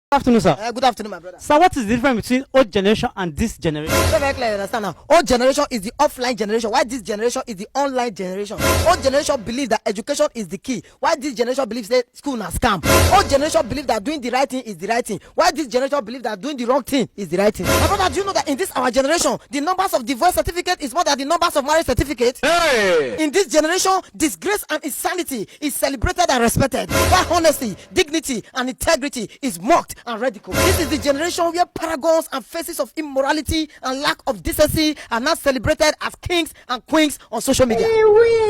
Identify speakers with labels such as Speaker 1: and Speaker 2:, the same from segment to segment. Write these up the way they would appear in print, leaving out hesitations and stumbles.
Speaker 1: Afternoon, sir.
Speaker 2: Good afternoon, my brother.
Speaker 1: Sir, what is the difference between old generation and this generation?
Speaker 2: Very clear, you understand now. Old generation is the offline generation, while this generation is the online generation. Old generation believes that education is the key, while this generation believes that school na scam. Old generation believes that doing the right thing is the right thing, while this generation believes that doing the wrong thing is the right thing. My brother, do you know that in this our generation, the numbers of divorce certificate is more than the numbers of marriage certificate?
Speaker 3: Hey!
Speaker 2: In this generation, disgrace and insanity is celebrated and respected, while honesty, dignity, and integrity is mocked and ridiculed. This is the generation where paragons and faces of immorality and lack of decency are now celebrated as kings and queens on social media.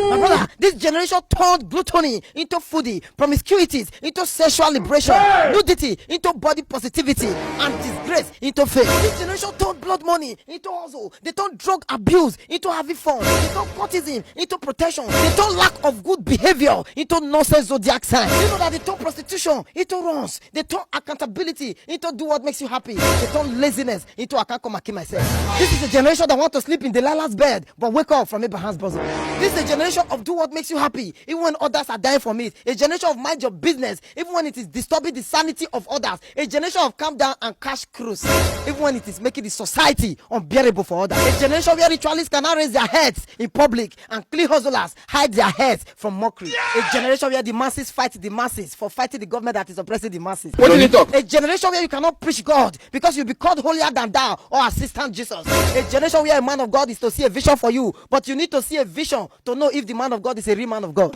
Speaker 2: My brother, this generation turned gluttony into foodie, promiscuities into sexual liberation, nudity into body positivity, and disgrace into faith. This generation turned blood money into hustle. They turned drug abuse into having fun. They turned courtesan into protection. They turned lack of good behavior into nonsense zodiac sign. You know that they turned prostitution into runs. They turned accountability into do what makes you happy. They turn laziness into I can't come and kill myself. This is a generation that want to sleep in Delilah's bed but wake up from Abraham's bosom. This is a generation of do what makes you happy even when others are dying from it. A generation of mind your business even when it is disturbing the sanity of others. A generation of calm down and cash cruise even when it is making the society unbearable for others. A generation where ritualists cannot raise their heads in public and clean hustlers hide their heads from mockery. A generation where the masses fight the masses for fighting the government that is oppressing the masses.
Speaker 3: What did he talk?
Speaker 2: A generation where you cannot preach God because you'll be called holier than thou or assistant Jesus. A generation where a man of God is to see a vision for you, but you need to see a vision to know if the man of God is a real man of God.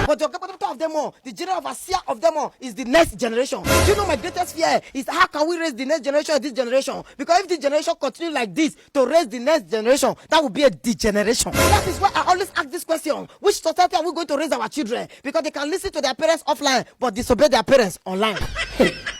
Speaker 2: But the capital of them all, the general overseer of them all is the next generation. Do you know my greatest fear is how can we raise the next generation of this generation? Because if this generation continue like this to raise the next generation, that would be a degeneration. That is why I always ask this question: which society are we going to raise our children? Because they can listen to their parents offline but disobey their parents online.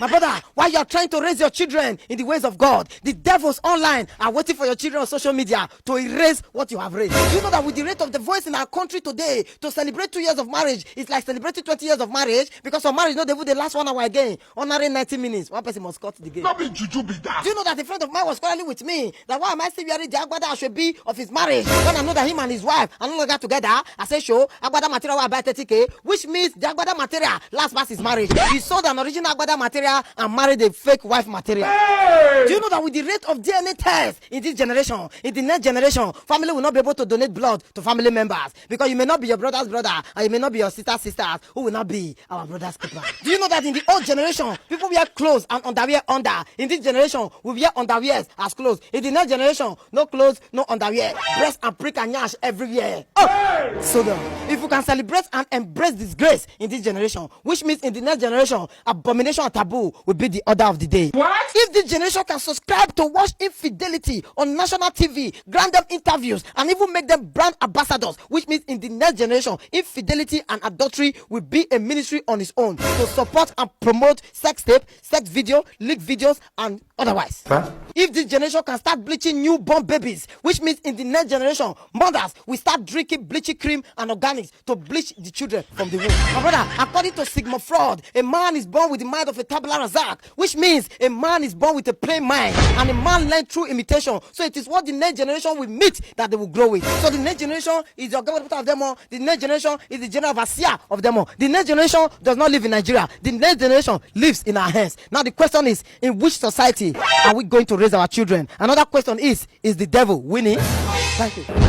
Speaker 2: My brother, while you are trying to raise your children in the ways of God, the devils online are waiting for your children on social media to erase what you have raised. Do you know that with the rate of the voice in our country today, to celebrate 2 years of marriage, it's like celebrating 20 years of marriage, because some marriage, no, they will the last 1 hour again. Honoring 90 minutes, one person must cut the game.
Speaker 3: Not be juju be that.
Speaker 2: Do you know that a friend of mine was quarreling with me that why am I still wearing the agbada I should be of his marriage when I know that him and his wife are no longer together? I say, show agbada material will buy 30K, which means the agbada material last past his marriage. He sold an original agbada material and married a fake wife material.
Speaker 3: Hey!
Speaker 2: Do you know that with the rate of DNA tests in this generation, in the next generation, family will not be able to donate blood to family members because you may not be your brother's brother and you may not be your sister's sisters who will not be our brother's keeper. Do you know that in the old generation, people wear clothes and underwear under? In this generation, we wear underwears as clothes. In the next generation, no clothes, no underwear. Breast and prick and yash everywhere. Oh! So if you can celebrate and embrace disgrace in this generation, which means in the next generation, abomination and taboo will be the order of the day.
Speaker 3: What?
Speaker 2: If this generation can subscribe to watch infidelity on national TV, grant them interviews, and even make them brand ambassadors, which means in the next generation, infidelity and adultery will be a ministry on its own to support and promote sex tape, sex video, leak videos, and otherwise.
Speaker 3: Huh?
Speaker 2: If this generation can start bleaching newborn babies, which means in the next generation, mothers will start drinking bleaching cream and organics to bleach the children from the womb. My brother, according to Sigmund Freud, a man is born with the mind of a tabula rasa, which means a man is born with a plain mind, and a man learns through imitation. So it is what the next generation will meet that they will grow with. So the next generation is the government of them all. The next generation is the general overseer of them all. The next generation does not live in Nigeria. The next generation lives in our hands. Now the question is, in which society are we going to raise our children? Another question is the devil winning? Thank you.